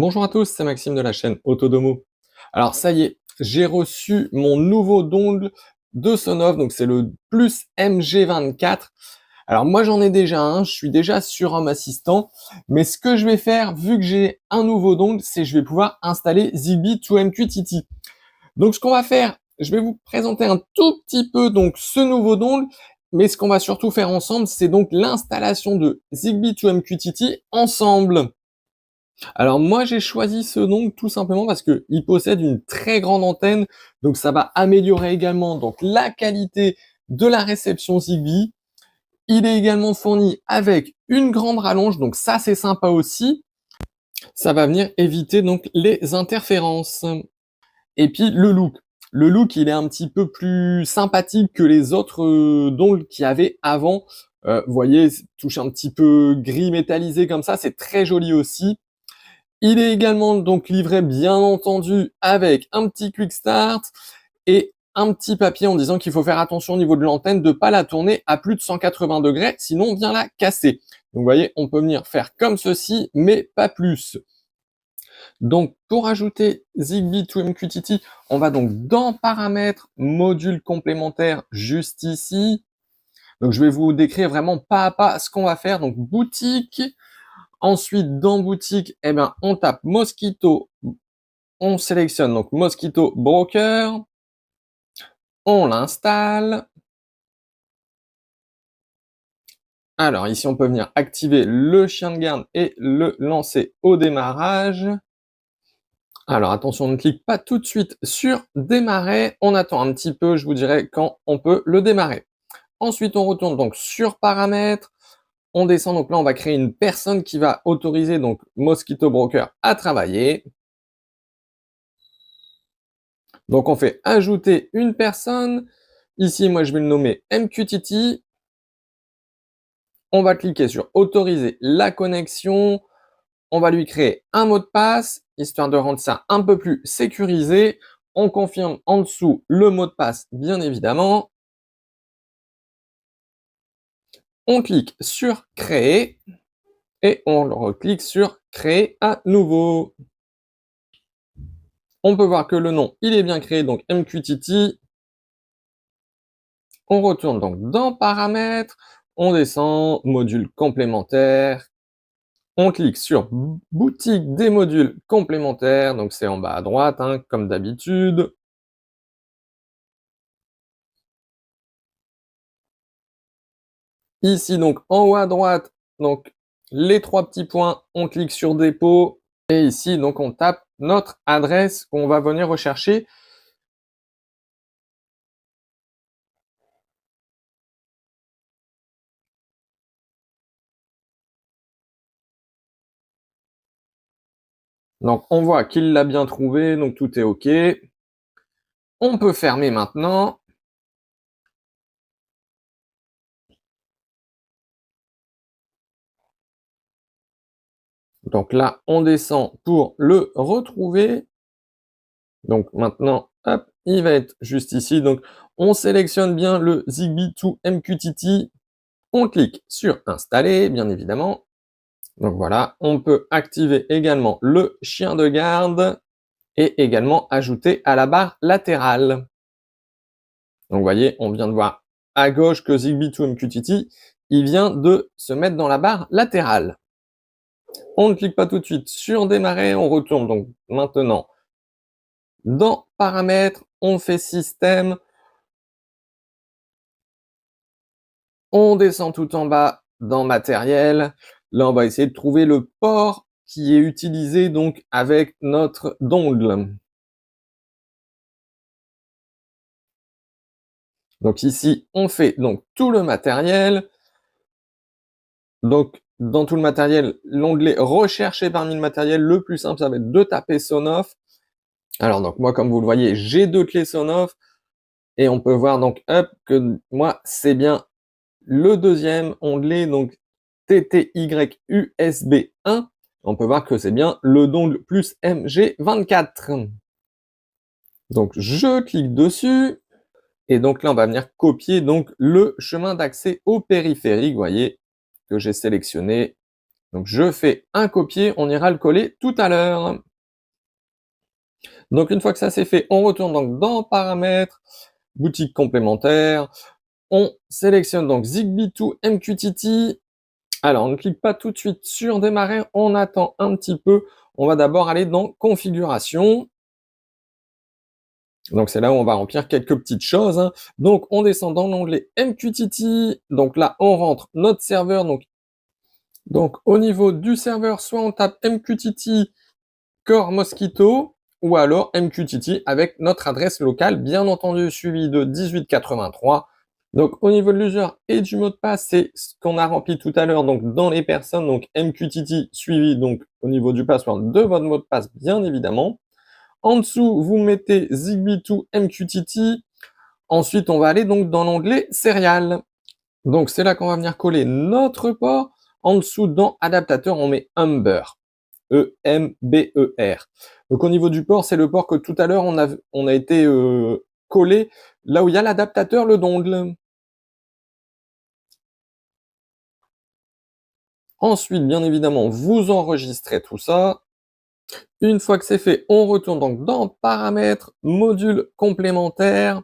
Bonjour à tous, c'est Maxime de la chaîne Autodomo. Alors ça y est, j'ai reçu mon nouveau dongle de Sonoff, donc c'est le Plus MG24. Alors moi j'en ai déjà un, je suis déjà sur Home Assistant, mais ce que je vais faire, vu que j'ai un nouveau dongle, c'est que je vais pouvoir installer Zigbee 2MQTT. Donc ce qu'on va faire, je vais vous présenter un tout petit peu donc ce nouveau dongle, mais ce qu'on va surtout faire ensemble, c'est donc l'installation de Zigbee 2MQTT ensemble. Alors moi j'ai choisi ce nom tout simplement parce que il possède une très grande antenne, donc ça va améliorer également donc la qualité de la réception Zigbee. Il est également fourni avec une grande rallonge, donc ça c'est sympa aussi. Ça va venir éviter donc les interférences. Et puis le look. Le look il est un petit peu plus sympathique que les autres dongles qu'il y avait avant. Vous voyez, touche un petit peu gris métallisé comme ça, c'est très joli aussi. Il est également donc livré bien entendu avec un petit quick start et un petit papier en disant qu'il faut faire attention au niveau de l'antenne de ne pas la tourner à plus de 180 degrés, sinon on vient la casser. Donc vous voyez, on peut venir faire comme ceci, mais pas plus. Donc pour ajouter Zigbee 2MQTT, on va donc dans paramètres, module complémentaire juste ici. Donc je vais vous décrire vraiment pas à pas ce qu'on va faire. Donc boutique. Ensuite, dans boutique, eh ben, on tape Mosquito, on sélectionne donc Mosquito Broker, on l'installe. Alors ici, on peut venir activer le chien de garde et le lancer au démarrage. Alors attention, on ne clique pas tout de suite sur démarrer, on attend un petit peu, je vous dirai quand on peut le démarrer. Ensuite, on retourne donc sur paramètres, on descend, donc là, on va créer une personne qui va autoriser donc Mosquito Broker à travailler. Donc on fait ajouter une personne. Ici, moi je vais le nommer MQTT. On va cliquer sur autoriser la connexion. On va lui créer un mot de passe, histoire de rendre ça un peu plus sécurisé. On confirme en dessous le mot de passe, bien évidemment. On clique sur créer et on reclique sur créer à nouveau. On peut voir que le nom, il est bien créé, donc MQTT. On retourne donc dans paramètres, on descend, module complémentaire, on clique sur boutique des modules complémentaires, donc c'est en bas à droite, hein, comme d'habitude. Ici, donc en haut à droite, donc les trois petits points, on clique sur dépôt. Et ici, donc on tape notre adresse qu'on va venir rechercher. Donc on voit qu'il l'a bien trouvé, donc tout est OK. On peut fermer maintenant. Donc là, on descend pour le retrouver. Donc maintenant, hop, il va être juste ici. Donc on sélectionne bien le Zigbee 2MQTT. On clique sur installer, bien évidemment. Donc voilà, on peut activer également le chien de garde et également ajouter à la barre latérale. Donc vous voyez, on vient de voir à gauche que Zigbee 2MQTT, il vient de se mettre dans la barre latérale. On ne clique pas tout de suite sur démarrer, on retourne donc maintenant dans paramètres, on fait système, on descend tout en bas dans matériel. Là, on va essayer de trouver le port qui est utilisé donc avec notre dongle. Donc ici, on fait donc tout le matériel. Donc dans tout le matériel, l'onglet rechercher parmi le matériel, le plus simple, ça va être de taper Sonoff. Alors donc moi, comme vous le voyez, j'ai deux clés Sonoff et on peut voir donc hop que moi c'est bien le deuxième onglet, donc TTY USB 1. On peut voir que c'est bien le dongle plus MG24. Donc je clique dessus et donc là on va venir copier donc le chemin d'accès au périphérique. Vous voyez que j'ai sélectionné. Donc je fais un copier, on ira le coller tout à l'heure. Donc une fois que ça c'est fait, on retourne donc dans paramètres, boutique complémentaire, on sélectionne donc Zigbee to MQTT. Alors, on ne clique pas tout de suite sur démarrer, on attend un petit peu. On va d'abord aller dans configuration. Donc, c'est là où on va remplir quelques petites choses, hein. Donc, on descend dans l'onglet MQTT. Donc là, on rentre notre serveur. Donc, au niveau du serveur, soit on tape MQTT Core Mosquito, ou alors MQTT avec notre adresse locale, bien entendu, suivi de 1883. Donc, au niveau de l'user et du mot de passe, c'est ce qu'on a rempli tout à l'heure, donc dans les personnes, donc MQTT suivi, donc au niveau du password de votre mot de passe, bien évidemment. En dessous, vous mettez Zigbee to MQTT. Ensuite, on va aller donc dans l'onglet Serial. Donc, c'est là qu'on va venir coller notre port. En dessous, dans adaptateur, on met Ember. E-M-B-E-R. Donc, au niveau du port, c'est le port que tout à l'heure, on a été collé là où il y a l'adaptateur, le dongle. Ensuite, bien évidemment, vous enregistrez tout ça. Une fois que c'est fait, on retourne donc dans paramètres, module complémentaire.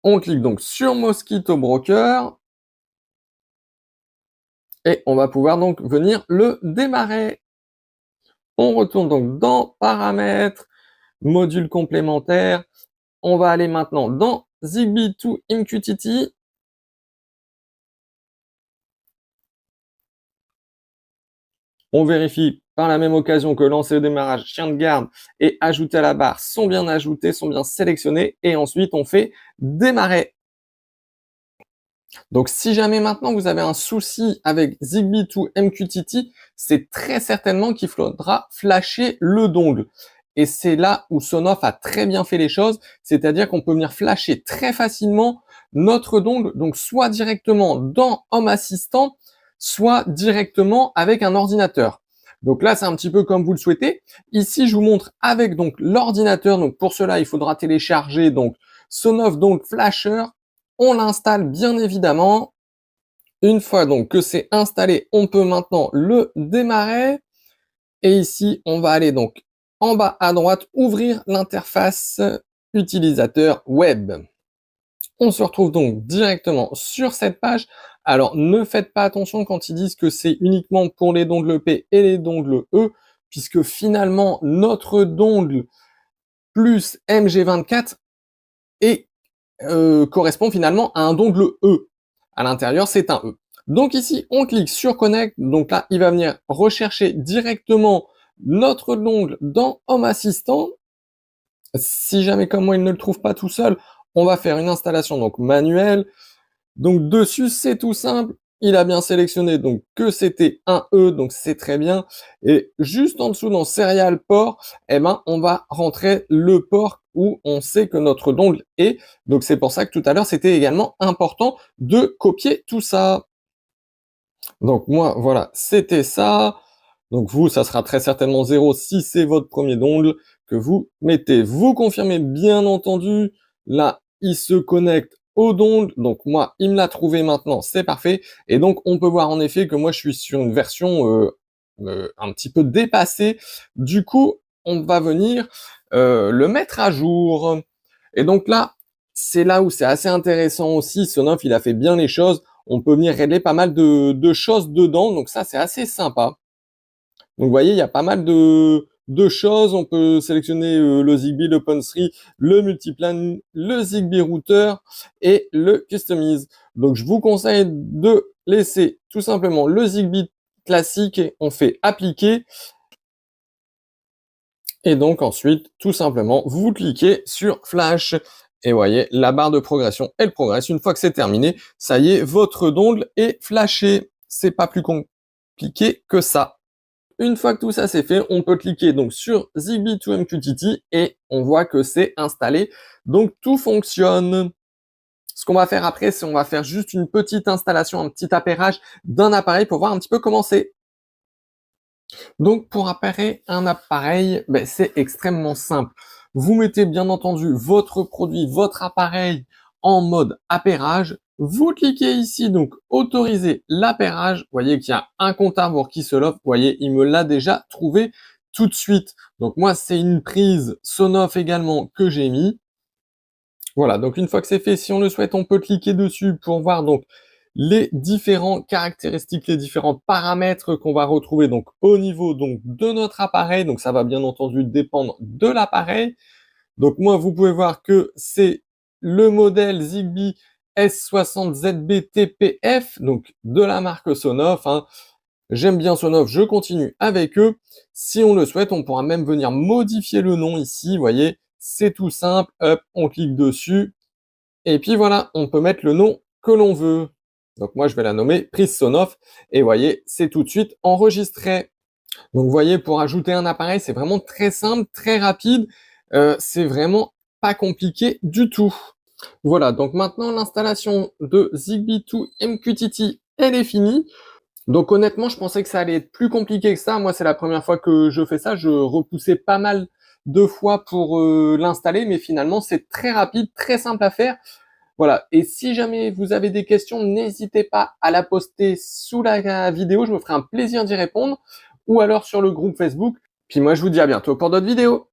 On clique donc sur Mosquito Broker. Et on va pouvoir donc venir le démarrer. On retourne donc dans paramètres, module complémentaire. On va aller maintenant dans Zigbee to MQTT. On vérifie par la même occasion que lancer au démarrage, chien de garde et ajouter à la barre sont bien ajoutés, sont bien sélectionnés. Et ensuite, on fait démarrer. Donc, si jamais maintenant vous avez un souci avec Zigbee to MQTT, c'est très certainement qu'il faudra flasher le dongle. Et c'est là où Sonoff a très bien fait les choses, c'est-à-dire qu'on peut venir flasher très facilement notre dongle, donc soit directement dans Home Assistant, soit directement avec un ordinateur. Donc là, c'est un petit peu comme vous le souhaitez. Ici, je vous montre avec donc l'ordinateur. Donc pour cela, il faudra télécharger donc Sonoff donc Flasher. On l'installe bien évidemment. Une fois donc que c'est installé, on peut maintenant le démarrer. Et ici, on va aller donc en bas à droite, ouvrir l'interface utilisateur web. On se retrouve donc directement sur cette page. Alors, ne faites pas attention quand ils disent que c'est uniquement pour les dongles P et les dongles E, puisque finalement, notre dongle plus MG24 correspond finalement à un dongle E. À l'intérieur, c'est un E. Donc ici, on clique sur Connect. Donc là, il va venir rechercher directement notre dongle dans Home Assistant. Si jamais comme moi, il ne le trouve pas tout seul, on va faire une installation donc manuelle. Donc dessus, c'est tout simple. Il a bien sélectionné donc que c'était un E, donc c'est très bien. Et juste en dessous dans Serial Port, eh ben, on va rentrer le port où on sait que notre dongle est. Donc c'est pour ça que tout à l'heure, c'était également important de copier tout ça. Donc moi, voilà, c'était ça. Donc vous, ça sera très certainement 0 si c'est votre premier dongle que vous mettez. Vous confirmez bien entendu. Là, il se connecte au dongle. Donc moi, il me l'a trouvé maintenant, c'est parfait. Et donc on peut voir en effet que moi, je suis sur une version un petit peu dépassée. Du coup, on va venir le mettre à jour. Et donc là, c'est là où c'est assez intéressant aussi. Sonoff, il a fait bien les choses. On peut venir régler pas mal de choses dedans. Donc ça, c'est assez sympa. Donc vous voyez, il y a pas mal de choses. On peut sélectionner le Zigbee, le Ponsri, le Multiplan, le Zigbee Router et le Customize. Donc je vous conseille de laisser tout simplement le Zigbee classique et on fait appliquer. Et donc ensuite, tout simplement, vous cliquez sur Flash. Et voyez, la barre de progression, elle progresse. Une fois que c'est terminé, ça y est, votre dongle est flashé. C'est pas plus compliqué que ça. Une fois que tout ça c'est fait, on peut cliquer donc sur Zigbee to MQTT et on voit que c'est installé. Donc tout fonctionne. Ce qu'on va faire après, c'est on va faire juste une petite installation, un petit appairage d'un appareil pour voir un petit peu comment c'est. Donc pour appairer un appareil, ben, c'est extrêmement simple. Vous mettez bien entendu votre produit, votre appareil en mode appairage. Vous cliquez ici, donc autoriser l'appairage. Vous voyez qu'il y a un compte à rebours qui se l'offre. Vous voyez, il me l'a déjà trouvé tout de suite. Donc moi, c'est une prise Sonoff également que j'ai mis. Voilà, donc une fois que c'est fait, si on le souhaite, on peut cliquer dessus pour voir donc les différentes caractéristiques, les différents paramètres qu'on va retrouver donc au niveau donc de notre appareil. Donc ça va bien entendu dépendre de l'appareil. Donc moi, vous pouvez voir que c'est le modèle Zigbee S60ZB TPF, donc de la marque Sonoff, hein. J'aime bien Sonoff, je continue avec eux. Si on le souhaite, on pourra même venir modifier le nom ici, vous voyez, c'est tout simple, hop, on clique dessus, et puis voilà, on peut mettre le nom que l'on veut. Donc moi, je vais la nommer prise Sonoff, et vous voyez, c'est tout de suite enregistré. Donc vous voyez, pour ajouter un appareil, c'est vraiment très simple, très rapide, c'est vraiment pas compliqué du tout. Voilà, donc maintenant l'installation de Zigbee to MQTT, elle est finie. Donc honnêtement, je pensais que ça allait être plus compliqué que ça. Moi, c'est la première fois que je fais ça. Je repoussais pas mal de fois pour l'installer, mais finalement, c'est très rapide, très simple à faire. Voilà. Et si jamais vous avez des questions, n'hésitez pas à la poster sous la vidéo. Je me ferai un plaisir d'y répondre. Ou alors sur le groupe Facebook. Puis moi, je vous dis à bientôt pour d'autres vidéos.